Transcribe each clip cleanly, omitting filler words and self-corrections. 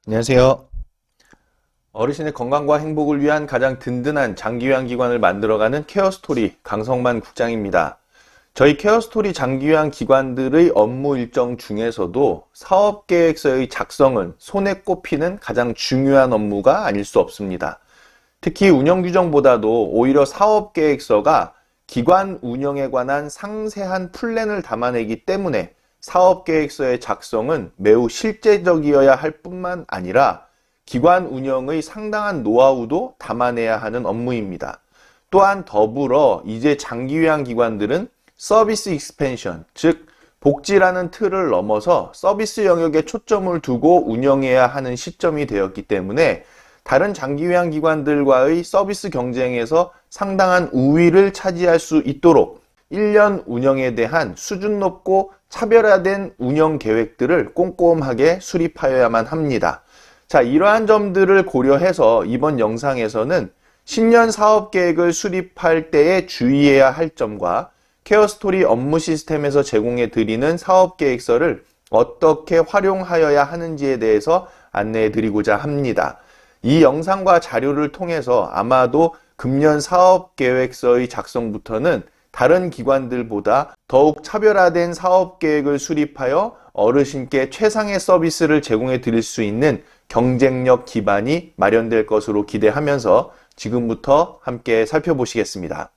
안녕하세요. 어르신의 건강과 행복을 위한 가장 든든한 장기요양기관을 만들어가는 케어스토리 강성만 국장입니다. 저희 케어스토리 장기요양기관들의 업무 일정 중에서도 사업계획서의 작성은 손에 꼽히는 가장 중요한 업무가 아닐 수 없습니다. 특히 운영규정보다도 오히려 사업계획서가 기관 운영에 관한 상세한 플랜을 담아내기 때문에 사업계획서의 작성은 매우 실제적이어야 할 뿐만 아니라 기관 운영의 상당한 노하우도 담아내야 하는 업무입니다. 또한 더불어 이제 장기요양기관들은 서비스 익스펜션, 즉 복지라는 틀을 넘어서 서비스 영역에 초점을 두고 운영해야 하는 시점이 되었기 때문에 다른 장기요양기관들과의 서비스 경쟁에서 상당한 우위를 차지할 수 있도록 1년 운영에 대한 수준 높고 차별화된 운영 계획들을 꼼꼼하게 수립하여야만 합니다. 자, 이러한 점들을 고려해서 이번 영상에서는 신년 사업 계획을 수립할 때에 주의해야 할 점과 케어스토리 업무 시스템에서 제공해 드리는 사업 계획서를 어떻게 활용하여야 하는지에 대해서 안내해 드리고자 합니다. 이 영상과 자료를 통해서 아마도 금년 사업 계획서의 작성부터는 다른 기관들보다 더욱 차별화된 사업 계획을 수립하여 어르신께 최상의 서비스를 제공해 드릴 수 있는 경쟁력 기반이 마련될 것으로 기대하면서 지금부터 함께 살펴보시겠습니다.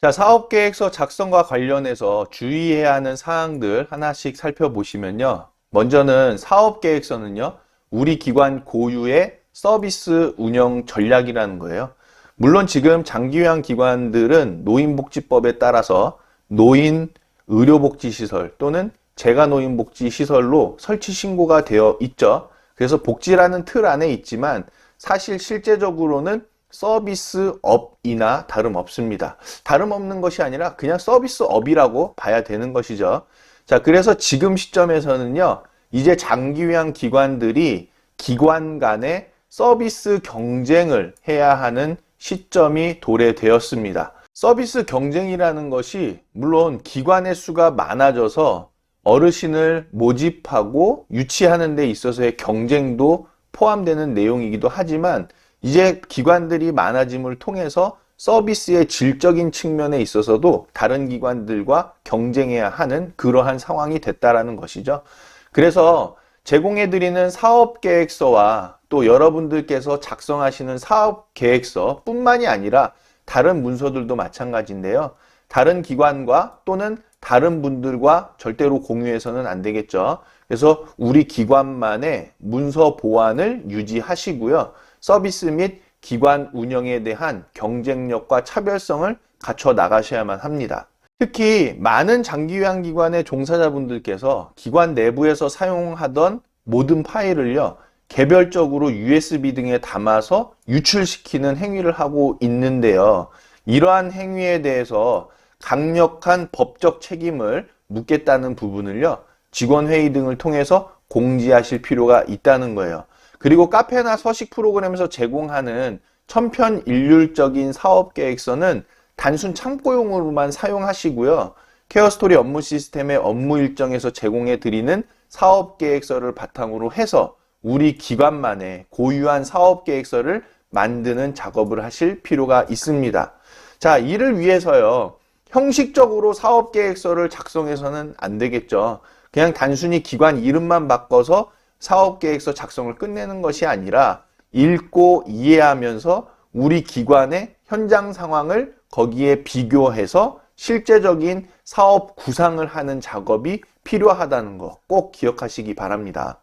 자, 사업계획서 작성과 관련해서 주의해야 하는 사항들 하나씩 살펴보시면요. 먼저는 사업계획서는요, 우리 기관 고유의 서비스 운영 전략이라는 거예요. 물론 지금 장기요양기관들은 노인복지법에 따라서 노인 의료복지시설 또는 재가노인복지시설로 설치 신고가 되어 있죠. 그래서 복지라는 틀 안에 있지만 사실 실제적으로는 서비스업이나 다름없습니다. 다름없는 것이 아니라 그냥 서비스업이라고 봐야 되는 것이죠. 자, 그래서 지금 시점에서는요, 이제 장기요양 기관들이 기관 간의 서비스 경쟁을 해야 하는 시점이 도래되었습니다. 서비스 경쟁이라는 것이 물론 기관의 수가 많아져서 어르신을 모집하고 유치하는 데 있어서의 경쟁도 포함되는 내용이기도 하지만 이제 기관들이 많아짐을 통해서 서비스의 질적인 측면에 있어서도 다른 기관들과 경쟁해야 하는 그러한 상황이 됐다라는 것이죠. 그래서 제공해드리는 사업계획서와 또 여러분들께서 작성하시는 사업계획서 뿐만이 아니라 다른 문서들도 마찬가지인데요. 다른 기관과 또는 다른 분들과 절대로 공유해서는 안 되겠죠. 그래서 우리 기관만의 문서 보안을 유지하시고요. 서비스 및 기관 운영에 대한 경쟁력과 차별성을 갖춰 나가셔야만 합니다. 특히 많은 장기요양기관의 종사자분들께서 기관 내부에서 사용하던 모든 파일을요, 개별적으로 USB 등에 담아서 유출시키는 행위를 하고 있는데요. 이러한 행위에 대해서 강력한 법적 책임을 묻겠다는 부분을요, 직원회의 등을 통해서 공지하실 필요가 있다는 거예요. 그리고 카페나 서식 프로그램에서 제공하는 천편일률적인 사업계획서는 단순 참고용으로만 사용하시고요. 케어스토리 업무 시스템의 업무 일정에서 제공해 드리는 사업계획서를 바탕으로 해서 우리 기관만의 고유한 사업계획서를 만드는 작업을 하실 필요가 있습니다. 자, 이를 위해서요, 형식적으로 사업계획서를 작성해서는 안 되겠죠. 그냥 단순히 기관 이름만 바꿔서 사업계획서 작성을 끝내는 것이 아니라 읽고 이해하면서 우리 기관의 현장 상황을 거기에 비교해서 실제적인 사업 구상을 하는 작업이 필요하다는 거 꼭 기억하시기 바랍니다.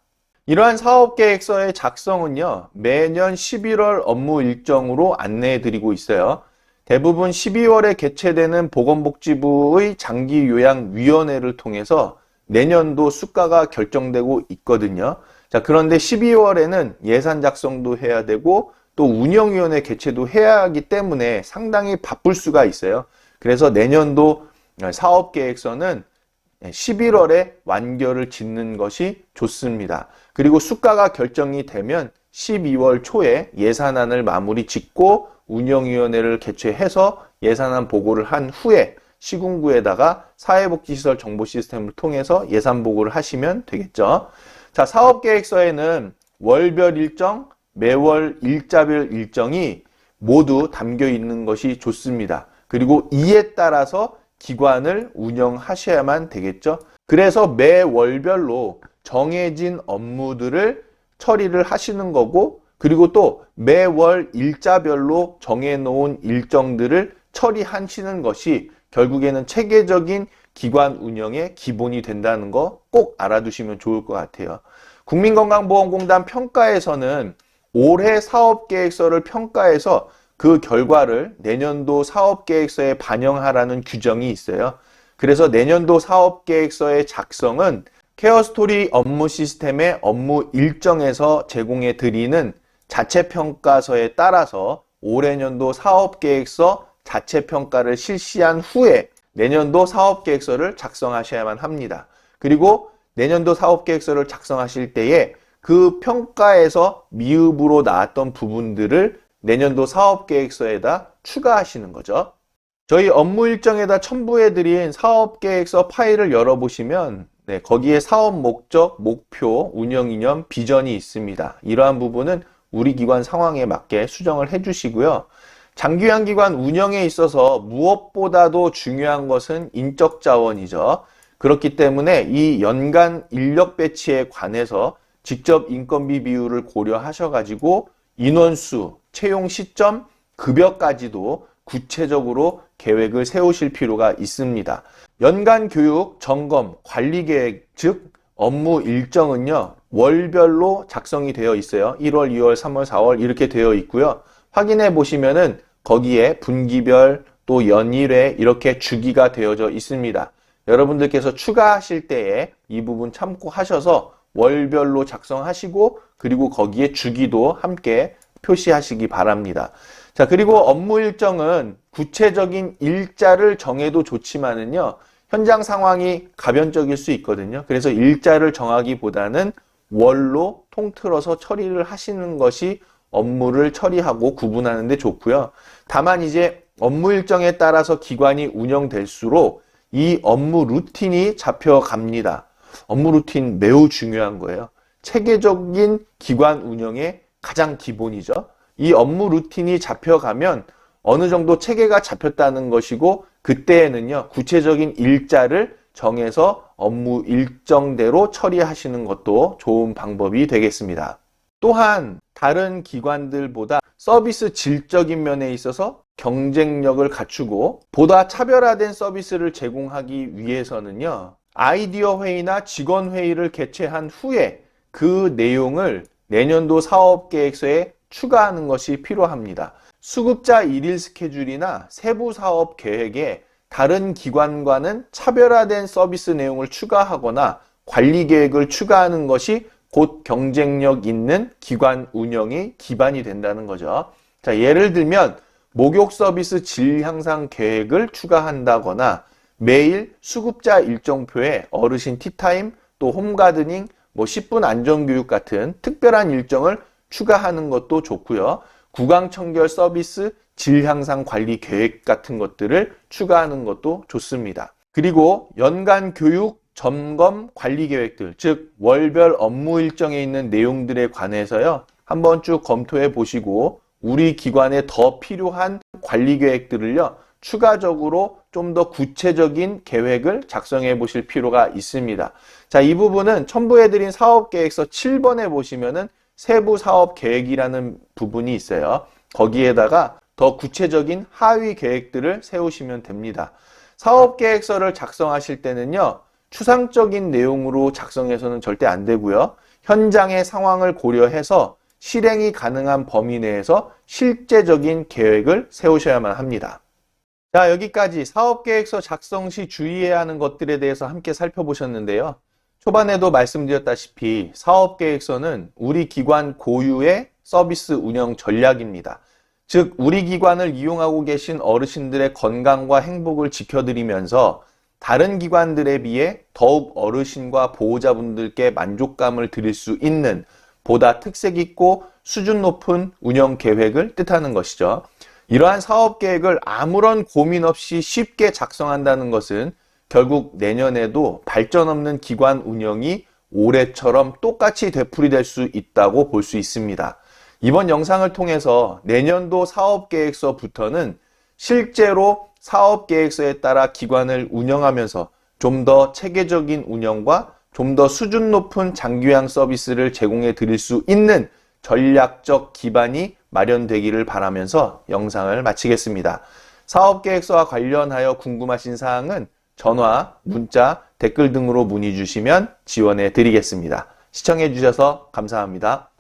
이러한 사업계획서의 작성은요, 매년 11월 업무 일정으로 안내해 드리고 있어요. 대부분 12월에 개최되는 보건복지부의 장기요양위원회를 통해서 내년도 수가가 결정되고 있거든요. 자, 그런데 12월에는 예산 작성도 해야 되고 또 운영위원회 개최도 해야 하기 때문에 상당히 바쁠 수가 있어요. 그래서 내년도 사업계획서는 11월에 완결을 짓는 것이 좋습니다. 그리고 수가가 결정이 되면 12월 초에 예산안을 마무리 짓고 운영위원회를 개최해서 예산안 보고를 한 후에 시군구에다가 사회복지시설 정보 시스템을 통해서 예산 보고를 하시면 되겠죠. 자, 사업계획서에는 월별 일정, 매월 일자별 일정이 모두 담겨 있는 것이 좋습니다. 그리고 이에 따라서 기관을 운영하셔야만 되겠죠. 그래서 매월별로 정해진 업무들을 처리를 하시는 거고, 그리고 또 매월 일자별로 정해놓은 일정들을 처리하시는 것이 결국에는 체계적인 기관 운영의 기본이 된다는 거 꼭 알아두시면 좋을 것 같아요. 국민건강보험공단 평가에서는 올해 사업계획서를 평가해서 그 결과를 내년도 사업계획서에 반영하라는 규정이 있어요. 그래서 내년도 사업계획서의 작성은 케어스토리 업무 시스템의 업무 일정에서 제공해 드리는 자체평가서에 따라서 올해년도 사업계획서 자체평가를 실시한 후에 내년도 사업계획서를 작성하셔야만 합니다. 그리고 내년도 사업계획서를 작성하실 때에 그 평가에서 미흡으로 나왔던 부분들을 내년도 사업계획서에다 추가하시는 거죠. 저희 업무 일정에다 첨부해드린 사업계획서 파일을 열어보시면 거기에 사업 목적, 목표, 운영 이념, 비전이 있습니다. 이러한 부분은 우리 기관 상황에 맞게 수정을 해주시고요. 장기간 기관 운영에 있어서 무엇보다도 중요한 것은 인적 자원이죠. 그렇기 때문에 이 연간 인력 배치에 관해서 직접 인건비 비율을 고려하셔가지고 인원수, 채용 시점, 급여까지도 구체적으로 계획을 세우실 필요가 있습니다. 연간 교육, 점검, 관리 계획, 즉 업무 일정은요, 월별로 작성이 되어 있어요. 1월, 2월, 3월, 4월 이렇게 되어 있고요. 확인해 보시면은 거기에 분기별 또 연일에 이렇게 주기가 되어져 있습니다. 여러분들께서 추가하실 때에 이 부분 참고하셔서 월별로 작성하시고 그리고 거기에 주기도 함께 표시하시기 바랍니다. 자, 그리고 업무 일정은 구체적인 일자를 정해도 좋지만은요, 현장 상황이 가변적일 수 있거든요. 그래서 일자를 정하기보다는 월로 통틀어서 처리를 하시는 것이 업무를 처리하고 구분하는 데 좋고요. 다만 이제 업무 일정에 따라서 기관이 운영될수록 이 업무 루틴이 잡혀갑니다. 업무 루틴 매우 중요한 거예요. 체계적인 기관 운영의 가장 기본이죠. 이 업무 루틴이 잡혀가면 어느 정도 체계가 잡혔다는 것이고 그때에는요, 구체적인 일자를 정해서 업무 일정대로 처리하시는 것도 좋은 방법이 되겠습니다. 또한 다른 기관들보다 서비스 질적인 면에 있어서 경쟁력을 갖추고 보다 차별화된 서비스를 제공하기 위해서는요, 아이디어 회의나 직원 회의를 개최한 후에 그 내용을 내년도 사업계획서에 추가하는 것이 필요합니다. 수급자 일일 스케줄이나 세부 사업 계획에 다른 기관과는 차별화된 서비스 내용을 추가하거나 관리 계획을 추가하는 것이 곧 경쟁력 있는 기관 운영의 기반이 된다는 거죠. 자, 예를 들면 목욕 서비스 질 향상 계획을 추가한다거나 매일 수급자 일정표에 어르신 티타임, 또 홈가드닝, 10분 안전교육 같은 특별한 일정을 추가하는 것도 좋고요. 구강 청결 서비스 질 향상 관리 계획 같은 것들을 추가하는 것도 좋습니다. 그리고 연간 교육, 점검, 관리 계획들, 즉 월별 업무 일정에 있는 내용들에 관해서요, 한번 쭉 검토해 보시고 우리 기관에 더 필요한 관리 계획들을요, 추가적으로 좀 더 구체적인 계획을 작성해 보실 필요가 있습니다. 자, 이 부분은 첨부해드린 사업계획서 7번에 보시면은 세부 사업 계획이라는 부분이 있어요. 거기에다가 더 구체적인 하위 계획들을 세우시면 됩니다. 사업계획서를 작성하실 때는요, 추상적인 내용으로 작성해서는 절대 안 되고요. 현장의 상황을 고려해서 실행이 가능한 범위 내에서 실제적인 계획을 세우셔야만 합니다. 자, 여기까지 사업계획서 작성 시 주의해야 하는 것들에 대해서 함께 살펴보셨는데요. 초반에도 말씀드렸다시피 사업계획서는 우리 기관 고유의 서비스 운영 전략입니다. 즉, 우리 기관을 이용하고 계신 어르신들의 건강과 행복을 지켜드리면서 다른 기관들에 비해 더욱 어르신과 보호자분들께 만족감을 드릴 수 있는 보다 특색 있고 수준 높은 운영 계획을 뜻하는 것이죠. 이러한 사업 계획을 아무런 고민 없이 쉽게 작성한다는 것은 결국 내년에도 발전 없는 기관 운영이 올해처럼 똑같이 되풀이될 수 있다고 볼 수 있습니다. 이번 영상을 통해서 내년도 사업계획서부터는 실제로 사업계획서에 따라 기관을 운영하면서 좀 더 체계적인 운영과 좀 더 수준 높은 장기요양 서비스를 제공해 드릴 수 있는 전략적 기반이 마련되기를 바라면서 영상을 마치겠습니다. 사업계획서와 관련하여 궁금하신 사항은 전화, 문자, 댓글 등으로 문의 주시면 지원해 드리겠습니다. 시청해 주셔서 감사합니다.